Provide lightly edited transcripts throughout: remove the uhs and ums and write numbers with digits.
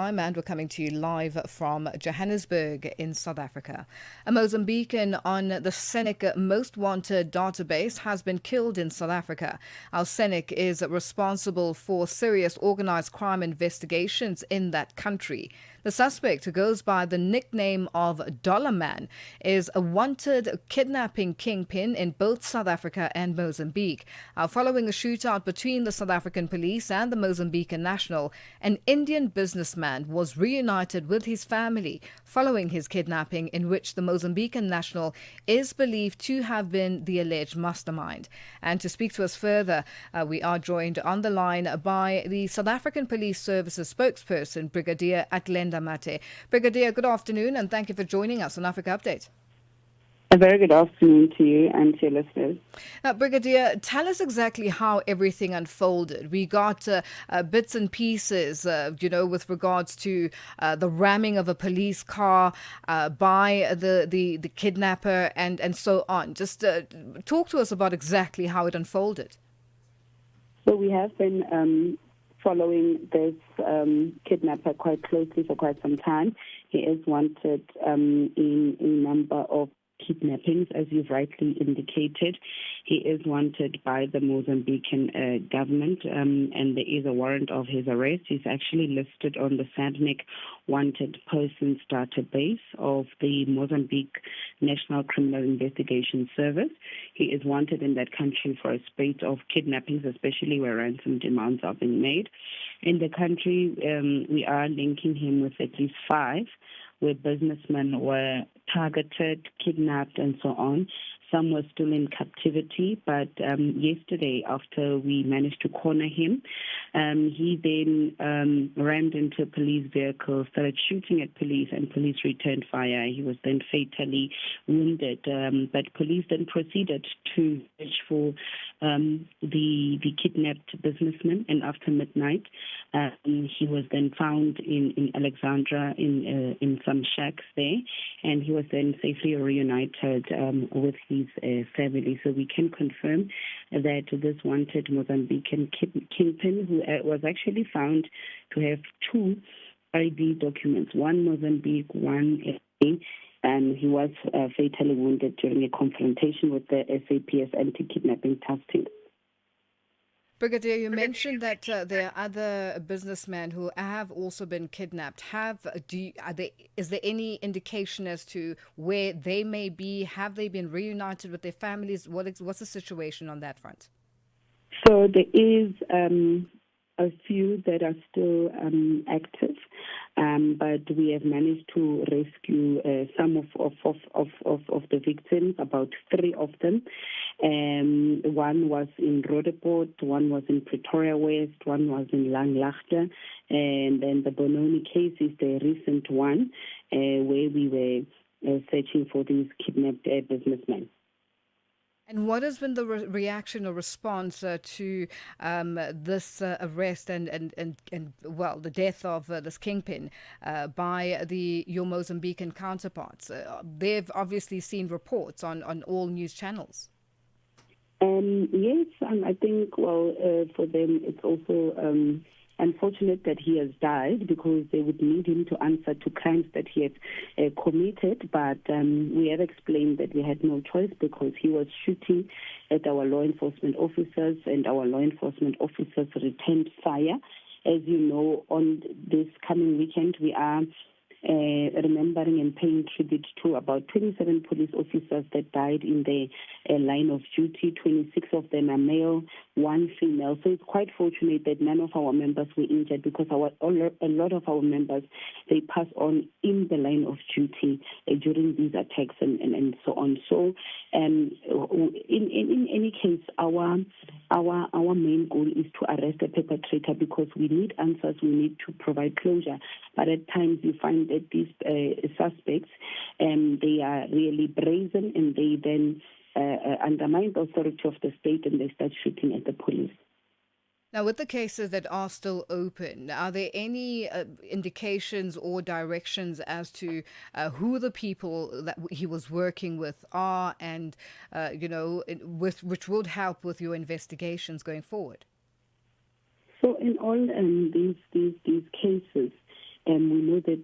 And we're coming to you live from Johannesburg in South Africa. A Mozambican on the SERNIC Most Wanted database has been killed in South Africa. Our SERNIC is responsible for serious organized crime investigations in that country. The suspect, who goes by the nickname of Dollarman, is a wanted kidnapping kingpin in both South Africa and Mozambique. Following a shootout between the South African police and the Mozambican national, an Indian businessman was reunited with his family following his kidnapping, in which the Mozambican national is believed to have been the alleged mastermind. And to speak to us further, we are joined on the line by the South African Police Services spokesperson, Brigadier Athlenda Mathe. Brigadier, good afternoon, and thank you for joining us on Africa Update. A very good afternoon to you and to your listeners. Now, Brigadier, tell us exactly how everything unfolded. We got bits and pieces, with regards to the ramming of a police car by the kidnapper and so on. Just talk to us about exactly how it unfolded. So we have been following this kidnapper quite closely for quite some time. He is wanted in a number of kidnappings, as you've rightly indicated. He is wanted by the Mozambican government, and there is a warrant of his arrest. He's actually listed on the SERNIC wanted persons database of the Mozambique National Criminal Investigation Service. He is wanted in that country for a spate of kidnappings, especially where ransom demands are being made. In the country, we are linking him with at least 5 where businessmen were targeted, kidnapped, and so on. Some were still in captivity, but yesterday, after we managed to corner him, he then rammed into a police vehicle, started shooting at police, and police returned fire. He was then fatally wounded, but police then proceeded to search for the kidnapped businessman, and after midnight, he was then found in Alexandra in some shacks there, and he was then safely reunited with his family. So we can confirm that this wanted Mozambican kingpin, who was actually found to have 2 ID documents, one Mozambique, one SA, and he was fatally wounded during a confrontation with the SAPS anti-kidnapping task team. Brigadier, you mentioned that there are other businessmen who have also been kidnapped. Is there any indication as to where they may be? Have they been reunited with their families? What's the situation on that front? So there is a few that are still active, but we have managed to rescue some of the victims, about 3 of them. One was in Roodepoort, one was in Pretoria West, one was in Langlaagte, and then the Bononi case is the recent one where we were searching for these kidnapped businessmen. And what has been the reaction or response to this arrest and the death of this kingpin by your Mozambican counterparts? They've obviously seen reports on all news channels. Yes, I think, for them it's also unfortunate that he has died, because they would need him to answer to crimes that he had committed. But we have explained that we had no choice, because he was shooting at our law enforcement officers, and our law enforcement officers returned fire. As you know, on this coming weekend, we are remembering and paying tribute to about 27 police officers that died in the line of duty. 26 of them are male, 1 female. So it's quite fortunate that none of our members were injured, because a lot of our members, they pass on in the line of duty during these attacks and so on. So in any case, our main goal is to arrest the perpetrator, because we need answers, we need to provide closure. But at times you find that these suspects, they are really brazen, and they then undermine the authority of the state, and they start shooting at the police. Now, with the cases that are still open, are there any indications or directions as to who the people that he was working with are, and which would help with your investigations going forward? So, in all these cases, And we know that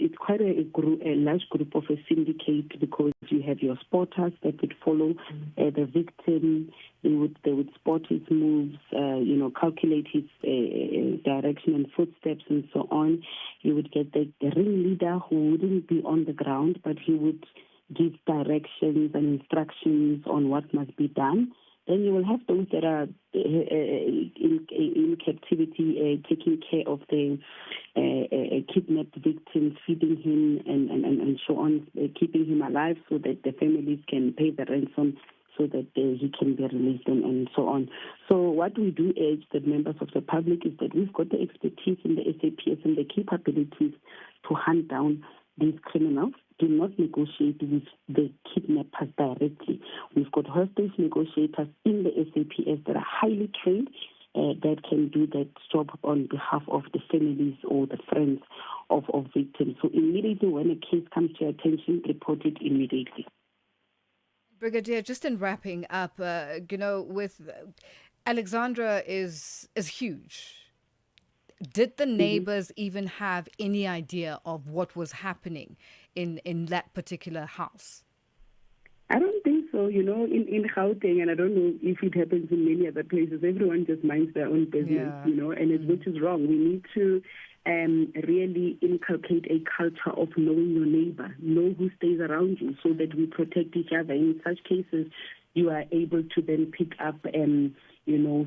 it's quite a large group of a syndicate, because you have your spotters that would follow the victim. They would spot his moves, calculate his direction and footsteps and so on. You would get the ringleader who wouldn't be on the ground, but he would give directions and instructions on what must be done. Then you will have those that are in captivity, taking care of the kidnapped victim, feeding him and so on, keeping him alive so that the families can pay the ransom, so that he can be released and so on. So what we do urge the members of the public is that we've got the expertise in the SAPS and the capabilities to hunt down these criminals. Do not negotiate with the kidnappers directly. We've got hostage negotiators in the SAPS that are highly trained, that can do that job on behalf of the families or the friends of victims. So immediately when a case comes to your attention, report it immediately. Brigadier, just in wrapping up, with Alexandra is huge. Did the neighbors even have any idea of what was happening in that particular house? I don't think so. In Gauteng, and I don't know if it happens in many other places, everyone just minds their own business, which is wrong. We need to really inculcate a culture of knowing your neighbor, know who stays around you, so that we protect each other. In such cases, you are able to then pick up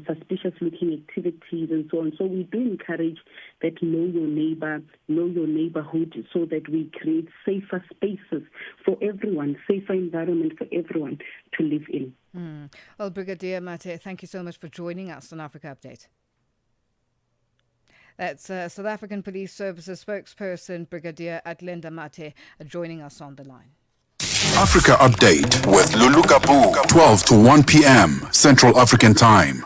suspicious-looking activities and so on. So we do encourage that know your neighbor, know your neighborhood, so that we create safer spaces for everyone, safer environment for everyone to live in. Well, Brigadier Mathe, thank you so much for joining us on Africa Update. That's South African Police Services spokesperson Brigadier Athlenda Mathe joining us on the line. Africa Update with Lulu Gaboo, 12 to 1 p.m. Central African Time.